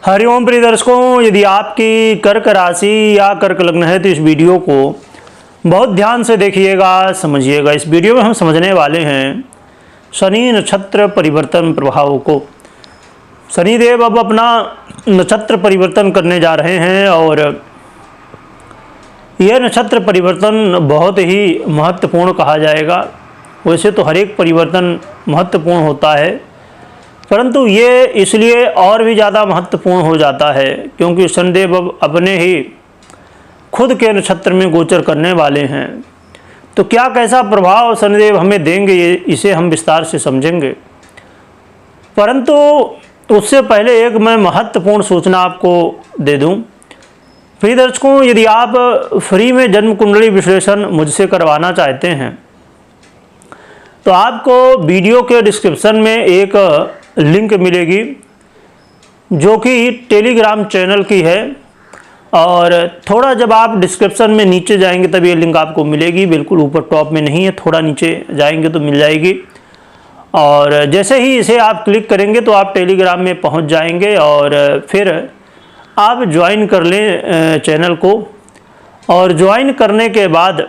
हरिओम प्रिय दर्शकों, यदि आपकी कर्क राशि या कर्क लग्न है तो इस वीडियो को बहुत ध्यान से देखिएगा, समझिएगा। इस वीडियो में हम समझने वाले हैं शनि नक्षत्र परिवर्तन प्रभावों को। शनिदेव अब अपना नक्षत्र परिवर्तन करने जा रहे हैं और यह नक्षत्र परिवर्तन बहुत ही महत्वपूर्ण कहा जाएगा। वैसे तो हर एक परिवर्तन महत्वपूर्ण होता है, परंतु ये इसलिए और भी ज़्यादा महत्वपूर्ण हो जाता है क्योंकि शनिदेव अब अपने ही खुद के नक्षत्र में गोचर करने वाले हैं। तो क्या कैसा प्रभाव शनिदेव हमें देंगे, इसे हम विस्तार से समझेंगे। परंतु उससे पहले एक मैं महत्वपूर्ण सूचना आपको दे दूं। प्रिय दर्शकों, यदि आप फ्री में जन्म कुंडली विश्लेषण मुझसे करवाना चाहते हैं तो आपको वीडियो के डिस्क्रिप्शन में एक लिंक मिलेगी जो कि टेलीग्राम चैनल की है, और थोड़ा जब आप डिस्क्रिप्शन में नीचे जाएंगे तब ये लिंक आपको मिलेगी। बिल्कुल ऊपर टॉप में नहीं है, थोड़ा नीचे जाएंगे तो मिल जाएगी। और जैसे ही इसे आप क्लिक करेंगे तो आप टेलीग्राम में पहुंच जाएंगे और फिर आप ज्वाइन कर लें चैनल को। और ज्वाइन करने के बाद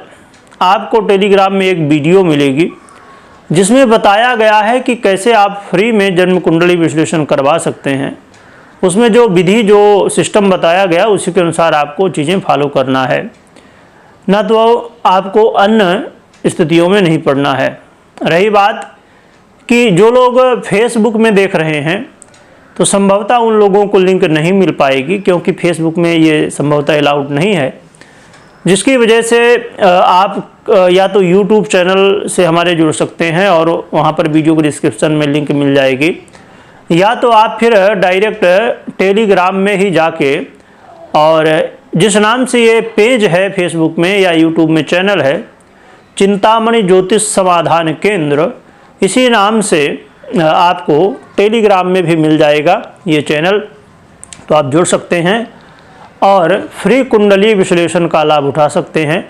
आपको टेलीग्राम में एक वीडियो मिलेगी जिसमें बताया गया है कि कैसे आप फ्री में जन्म कुंडली विश्लेषण करवा सकते हैं। उसमें जो विधि, जो सिस्टम बताया गया उसी के अनुसार आपको चीज़ें फॉलो करना है, ना तो आपको अन्य स्थितियों में नहीं पड़ना है। रही बात कि जो लोग फेसबुक में देख रहे हैं तो संभवतः उन लोगों को लिंक नहीं मिल पाएगी क्योंकि फेसबुक में ये संभवतः अलाउड नहीं है, जिसकी वजह से आप या तो यूट्यूब चैनल से हमारे जुड़ सकते हैं और वहाँ पर वीडियो के डिस्क्रिप्शन में लिंक मिल जाएगी, या तो आप फिर डायरेक्ट टेलीग्राम में ही जाके, और जिस नाम से ये पेज है फेसबुक में या यूट्यूब में चैनल है, चिंतामणि ज्योतिष समाधान केंद्र, इसी नाम से आपको टेलीग्राम में भी मिल जाएगा ये चैनल। तो आप जुड़ सकते हैं और फ्री कुंडली विश्लेषण का लाभ उठा सकते हैं।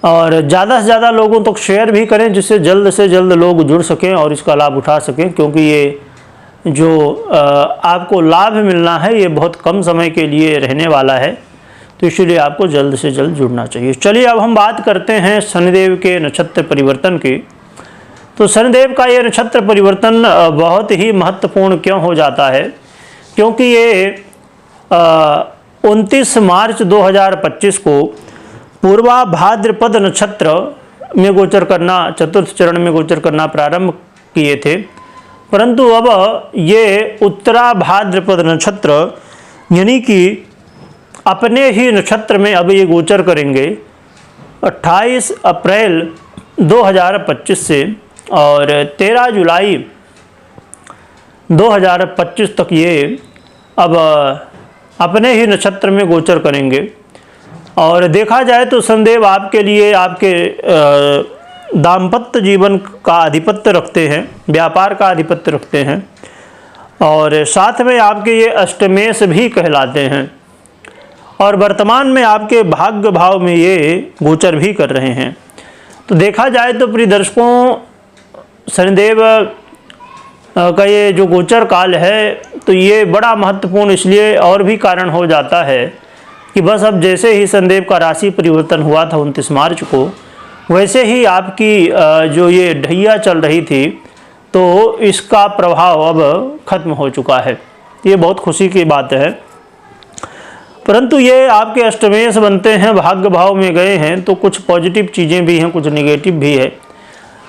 और ज़्यादा से ज़्यादा लोगों तक शेयर भी करें जिससे जल्द से जल्द लोग जुड़ सकें और इसका लाभ उठा सकें, क्योंकि ये जो आपको लाभ मिलना है ये बहुत कम समय के लिए रहने वाला है, तो इसीलिए आपको जल्द से जल्द जुड़ना चाहिए। चलिए अब हम बात करते हैं शनिदेव के नक्षत्र परिवर्तन की। तो शनिदेव का ये नक्षत्र परिवर्तन बहुत ही महत्वपूर्ण क्यों हो जाता है, क्योंकि ये 29 मार्च 2025 को पूर्वा भाद्रपद नक्षत्र में गोचर करना, चतुर्थ चरण में गोचर करना प्रारंभ किए थे, परंतु अब ये उत्तरा भाद्रपद नक्षत्र यानी कि अपने ही नक्षत्र में अब ये गोचर करेंगे 28 अप्रैल 2025 से, और 13 जुलाई 2025 तक ये अब अपने ही नक्षत्र में गोचर करेंगे। और देखा जाए तो शनिदेव आपके लिए आपके दाम्पत्य जीवन का आधिपत्य रखते हैं, व्यापार का आधिपत्य रखते हैं, और साथ में आपके ये अष्टमेश भी कहलाते हैं, और वर्तमान में आपके भाग्य भाव में ये गोचर भी कर रहे हैं। तो देखा जाए तो प्रिय दर्शकों, शनिदेव का ये जो गोचर काल है तो ये बड़ा महत्वपूर्ण इसलिए और भी कारण हो जाता है कि बस अब जैसे ही शनिदेव का राशि परिवर्तन हुआ था 29 मार्च को, वैसे ही आपकी जो ये ढैया चल रही थी तो इसका प्रभाव अब खत्म हो चुका है। ये बहुत खुशी की बात है। परंतु ये आपके अष्टमेश बनते हैं, भाग्य भाव में गए हैं, तो कुछ पॉजिटिव चीज़ें भी हैं, कुछ नेगेटिव भी है,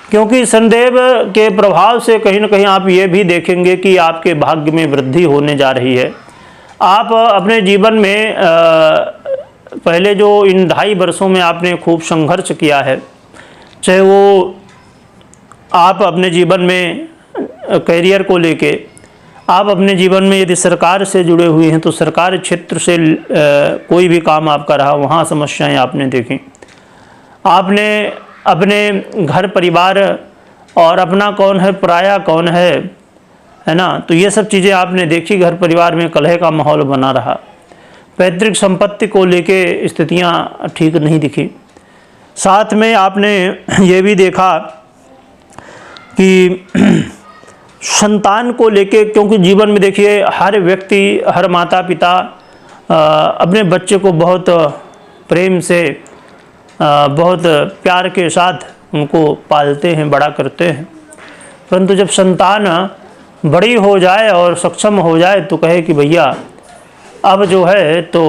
क्योंकि शनिदेव के प्रभाव से कहीं ना कहीं आप ये भी देखेंगे कि आपके भाग्य में वृद्धि होने जा रही है। आप अपने जीवन में पहले जो इन 2.5 वर्षों में आपने खूब संघर्ष किया है, चाहे वो आप अपने जीवन में करियर को लेके, आप अपने जीवन में यदि सरकार से जुड़े हुए हैं तो सरकारी क्षेत्र से कोई भी काम आपका रहा, वहाँ समस्याएं आपने देखी, आपने अपने घर परिवार और अपना कौन है पराया कौन है ना, तो ये सब चीज़ें आपने देखी। घर परिवार में कलह का माहौल बना रहा, पैतृक संपत्ति को लेके स्थितियां ठीक नहीं दिखी। साथ में आपने ये भी देखा कि संतान को लेके, क्योंकि जीवन में देखिए हर व्यक्ति, हर माता पिता अपने बच्चे को बहुत प्रेम से, बहुत प्यार के साथ उनको पालते हैं, बड़ा करते हैं। परंतु जब संतान बड़ी हो जाए और सक्षम हो जाए तो कहे कि भैया अब जो है तो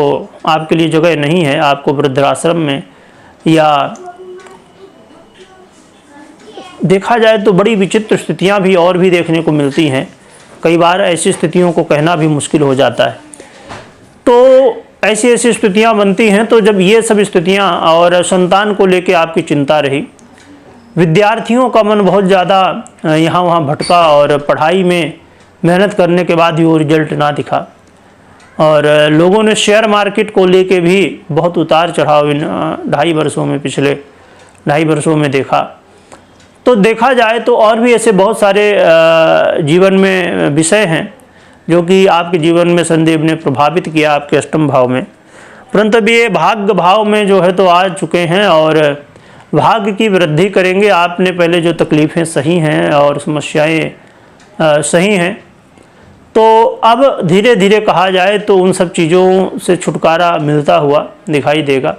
आपके लिए जगह नहीं है, आपको वृद्धाश्रम में, या देखा जाए तो बड़ी विचित्र स्थितियां भी और भी देखने को मिलती हैं। कई बार ऐसी स्थितियों को कहना भी मुश्किल हो जाता है। तो ऐसी ऐसी स्थितियां बनती हैं। तो जब ये सब स्थितियां और संतान को लेके आपकी चिंता रही, विद्यार्थियों का मन बहुत ज़्यादा यहाँ वहाँ भटका और पढ़ाई में मेहनत करने के बाद भी वो रिजल्ट ना दिखा, और लोगों ने शेयर मार्केट को लेके भी बहुत उतार चढ़ाव इन 2.5 वर्षों में, पिछले 2.5 वर्षों में देखा। तो देखा जाए तो और भी ऐसे बहुत सारे जीवन में विषय हैं जो कि आपके जीवन में शनिदेव ने प्रभावित किया, आपके अष्टम भाव में। परंतु अब ये भाग्य भाव में जो है तो आ चुके हैं और भाग्य की वृद्धि करेंगे। आपने पहले जो तकलीफ़ें सही हैं और समस्याएं सही हैं, तो अब धीरे धीरे कहा जाए तो उन सब चीज़ों से छुटकारा मिलता हुआ दिखाई देगा।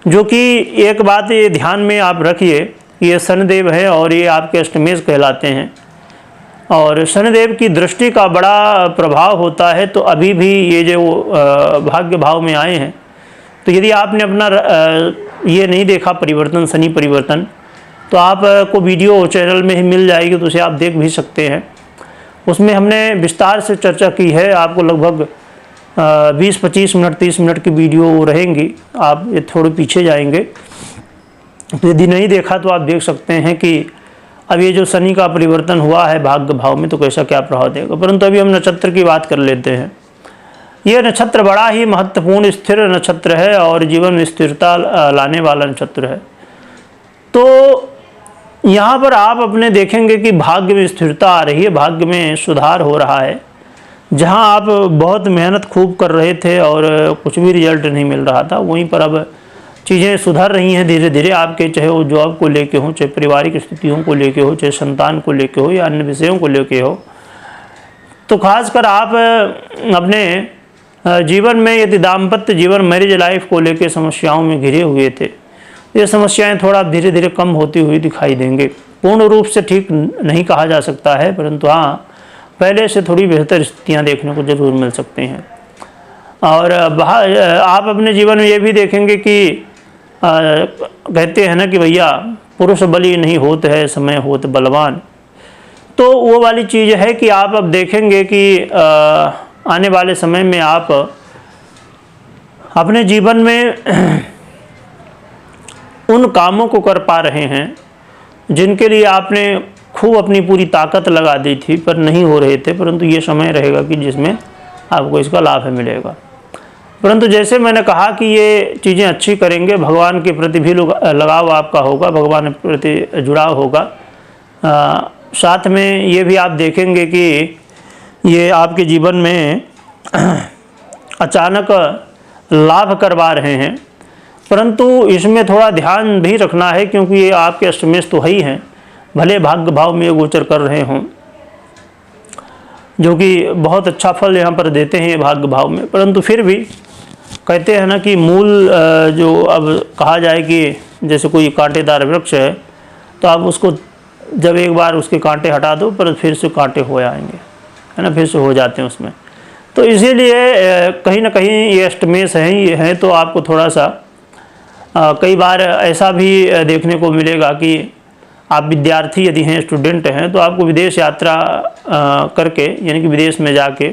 जो कि एक बात ये ध्यान में आप रखिए, ये शनिदेव है और ये आपके अष्टमेश कहलाते हैं, और शनिदेव की दृष्टि का बड़ा प्रभाव होता है। तो अभी भी ये जो भाग्य भाव में आए हैं, तो यदि आपने अपना ये नहीं देखा परिवर्तन, शनि परिवर्तन, तो आपको वीडियो चैनल में ही मिल जाएगी, तो उसे आप देख भी सकते हैं। उसमें हमने विस्तार से चर्चा की है। आपको लगभग 20-25 मिनट, 30 मिनट की वीडियो रहेंगी। आप ये थोड़े पीछे जाएंगे तो यदि नहीं देखा तो आप देख सकते हैं कि अब ये जो शनि का परिवर्तन हुआ है भाग्य भाव में, तो कैसा क्या प्रभाव देगा। परंतु अभी हम नक्षत्र की बात कर लेते हैं। ये नक्षत्र बड़ा ही महत्वपूर्ण स्थिर नक्षत्र है और जीवन में स्थिरता लाने वाला नक्षत्र है। तो यहाँ पर आप अपने देखेंगे कि भाग्य में स्थिरता आ रही है, भाग्य में सुधार हो रहा है। जहाँ आप बहुत मेहनत खूब कर रहे थे और कुछ भी रिजल्ट नहीं मिल रहा था, वहीं पर अब चीज़ें सुधर रही हैं धीरे धीरे आपके, चाहे वो जॉब को लेके हो, चाहे पारिवारिक स्थितियों को लेके हो, चाहे संतान को लेके हो या अन्य विषयों को लेके हो। तो खासकर आप अपने जीवन में यदि दाम्पत्य जीवन, मैरिज लाइफ को लेके समस्याओं में घिरे हुए थे, ये समस्याएं थोड़ा धीरे धीरे कम होती हुई दिखाई देंगे। पूर्ण रूप से ठीक नहीं कहा जा सकता है, परंतु हाँ पहले से थोड़ी बेहतर स्थितियाँ देखने को जरूर मिल सकती हैं। और आप अपने जीवन में ये भी देखेंगे कि कहते हैं ना कि भैया पुरुष बली नहीं होते है, समय होत बलवान। तो वो वाली चीज़ है कि आप अब देखेंगे कि आने वाले समय में आप अपने जीवन में उन कामों को कर पा रहे हैं जिनके लिए आपने खूब अपनी पूरी ताकत लगा दी थी पर नहीं हो रहे थे। परंतु ये समय रहेगा कि जिसमें आपको इसका लाभ मिलेगा। परंतु जैसे मैंने कहा कि ये चीज़ें अच्छी करेंगे, भगवान के प्रति भी लगाव आपका होगा, भगवान के प्रति जुड़ाव होगा। साथ में ये भी आप देखेंगे कि ये आपके जीवन में अचानक लाभ करवा रहे हैं, परंतु इसमें थोड़ा ध्यान भी रखना है क्योंकि ये आपके अष्टमेश तो है ही हैं, भले भाग्य भाव में गोचर कर रहे हों, जो कि बहुत अच्छा फल यहाँ पर देते हैं ये भाग्य भाव में। परंतु फिर भी कहते हैं ना कि मूल जो अब कहा जाए कि जैसे कोई कांटेदार वृक्ष है तो आप उसको जब एक बार उसके कांटे हटा दो पर फिर से कांटे हो आएंगे, है ना, फिर से हो जाते हैं उसमें। तो इसीलिए कहीं ना कहीं ये अष्टमेश हैं, ये हैं, तो आपको थोड़ा सा कई बार ऐसा भी देखने को मिलेगा कि आप विद्यार्थी यदि हैं, स्टूडेंट हैं, तो आपको विदेश यात्रा करके यानी कि विदेश में जाके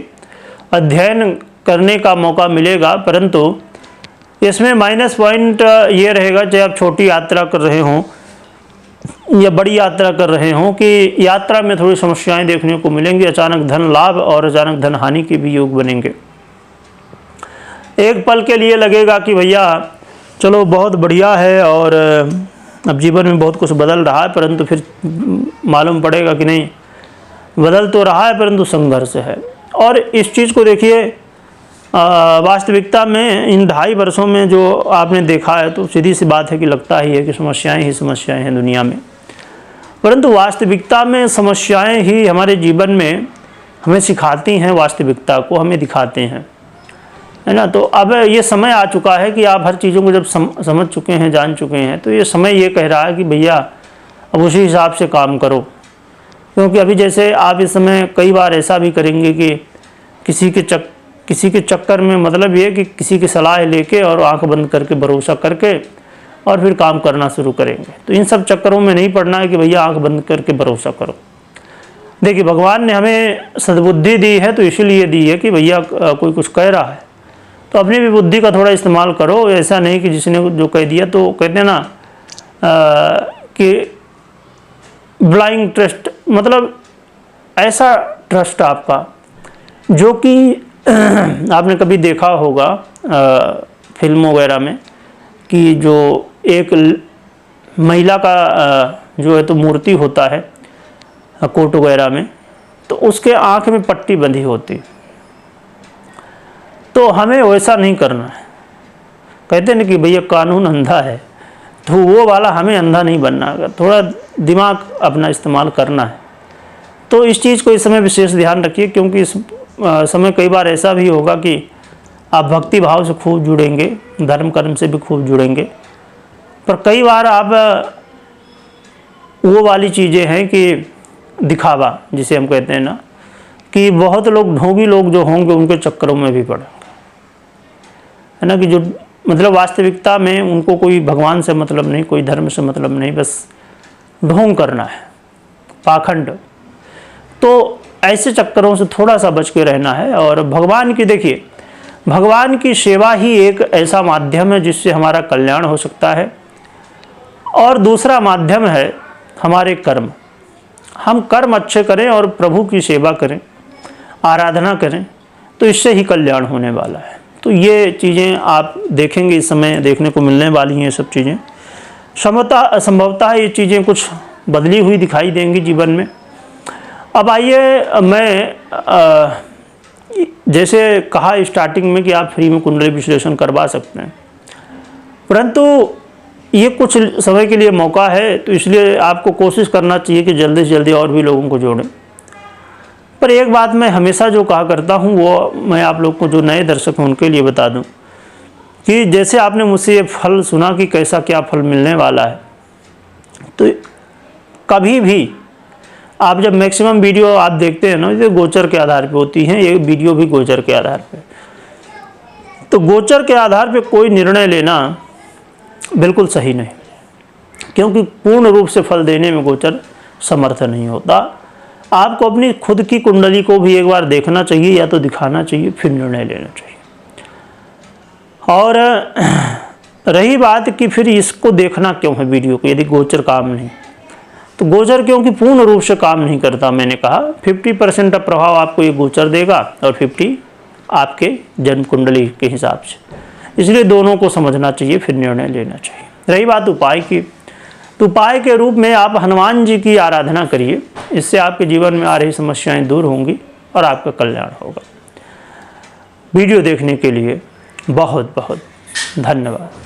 अध्ययन करने का मौका मिलेगा। परंतु इसमें माइनस पॉइंट ये रहेगा, चाहे आप छोटी यात्रा कर रहे हों या बड़ी यात्रा कर रहे हों, कि यात्रा में थोड़ी समस्याएं देखने को मिलेंगी। अचानक धन लाभ और अचानक धन हानि के भी योग बनेंगे। एक पल के लिए लगेगा कि भैया चलो बहुत बढ़िया है और अब जीवन में बहुत कुछ बदल रहा है, परंतु फिर मालूम पड़ेगा कि नहीं बदल तो रहा है परंतु संघर्ष है। और इस चीज़ को देखिए वास्तविकता में इन 2.5 वर्षों में जो आपने देखा है तो सीधी सी बात है कि लगता ही है कि समस्याएं ही समस्याएं हैं दुनिया में। परंतु वास्तविकता में समस्याएं ही हमारे जीवन में हमें सिखाती हैं, वास्तविकता को हमें दिखाते हैं, है ना। तो अब ये समय आ चुका है कि आप हर चीज़ों को जब समझ चुके हैं, जान चुके हैं, तो ये समय ये कह रहा है कि भैया अब उसी हिसाब से काम करो। क्योंकि अभी जैसे आप इस समय कई बार ऐसा भी करेंगे कि किसी के चक्कर में, मतलब ये कि किसी की सलाह लेके और आंख बंद करके भरोसा करके और फिर काम करना शुरू करेंगे। तो इन सब चक्करों में नहीं पड़ना है कि भैया आंख बंद करके भरोसा करो। देखिए, भगवान ने हमें सद्बुद्धि दी है तो इसीलिए दी है कि भैया कोई कुछ कह रहा है तो अपनी भी बुद्धि का थोड़ा इस्तेमाल करो। ऐसा नहीं कि जिसने जो कह दिया, तो कहते हैं ना कि ब्लाइंड ट्रस्ट, मतलब ऐसा ट्रस्ट आपका जो कि आपने कभी देखा होगा फिल्म वगैरह में कि जो एक महिला का जो है तो मूर्ति होता है कोर्ट वगैरह में, तो उसके आँख में पट्टी बंधी होती। तो हमें वैसा नहीं करना है। कहते हैं ना कि भैया कानून अंधा है, तो वो वाला हमें अंधा नहीं बनना है, थोड़ा दिमाग अपना इस्तेमाल करना है। तो इस चीज़ को इस समय विशेष ध्यान रखिए, क्योंकि इस समय कई बार ऐसा भी होगा कि आप भक्ति भाव से खूब जुड़ेंगे, धर्म कर्म से भी खूब जुड़ेंगे, पर कई बार आप वो वाली चीज़ें हैं कि दिखावा जिसे हम कहते हैं ना, कि बहुत लोग ढोंगी लोग जो होंगे उनके चक्करों में भी पड़ेंगे, है ना। कि जो मतलब वास्तविकता में उनको कोई भगवान से मतलब नहीं, कोई धर्म से मतलब नहीं, बस ढोंग करना है, पाखंड। तो ऐसे चक्करों से थोड़ा सा बच के रहना है। और भगवान की, देखिए, भगवान की सेवा ही एक ऐसा माध्यम है जिससे हमारा कल्याण हो सकता है। और दूसरा माध्यम है हमारे कर्म। हम कर्म अच्छे करें और प्रभु की सेवा करें, आराधना करें, तो इससे ही कल्याण होने वाला है। तो ये चीज़ें आप देखेंगे, इस समय देखने को मिलने वाली हैं ये सब चीज़ें। संभवतः ये चीज़ें कुछ बदली हुई दिखाई देंगी जीवन में। अब आइए, मैं जैसे कहा स्टार्टिंग में कि आप फ्री में कुंडली विश्लेषण करवा सकते हैं, परंतु ये कुछ समय के लिए मौका है, तो इसलिए आपको कोशिश करना चाहिए कि जल्दी से जल्दी और भी लोगों को जोड़ें। पर एक बात मैं हमेशा जो कहा करता हूँ, वो मैं आप लोग को, जो नए दर्शक हैं उनके लिए बता दूँ कि जैसे आपने मुझसे ये फल सुना कि कैसा क्या फल मिलने वाला है, तो कभी भी आप जब मैक्सिमम वीडियो आप देखते हैं ना, ये गोचर के आधार पे होती हैं, ये वीडियो भी गोचर के आधार पे। तो गोचर के आधार पे कोई निर्णय लेना बिल्कुल सही नहीं, क्योंकि पूर्ण रूप से फल देने में गोचर समर्थ नहीं होता। आपको अपनी खुद की कुंडली को भी एक बार देखना चाहिए, या तो दिखाना चाहिए, फिर निर्णय लेना चाहिए। और रही बात कि फिर इसको देखना क्यों है वीडियो को, यदि गोचर काम नहीं, तो गोचर क्योंकि पूर्ण रूप से काम नहीं करता। मैंने कहा 50% का प्रभाव आपको ये गोचर देगा और 50 आपके जन्म कुंडली के हिसाब से, इसलिए दोनों को समझना चाहिए, फिर निर्णय लेना चाहिए। रही बात उपाय की, तो उपाय के रूप में आप हनुमान जी की आराधना करिए, इससे आपके जीवन में आ रही समस्याएं दूर होंगी और आपका कल्याण होगा। वीडियो देखने के लिए बहुत बहुत धन्यवाद।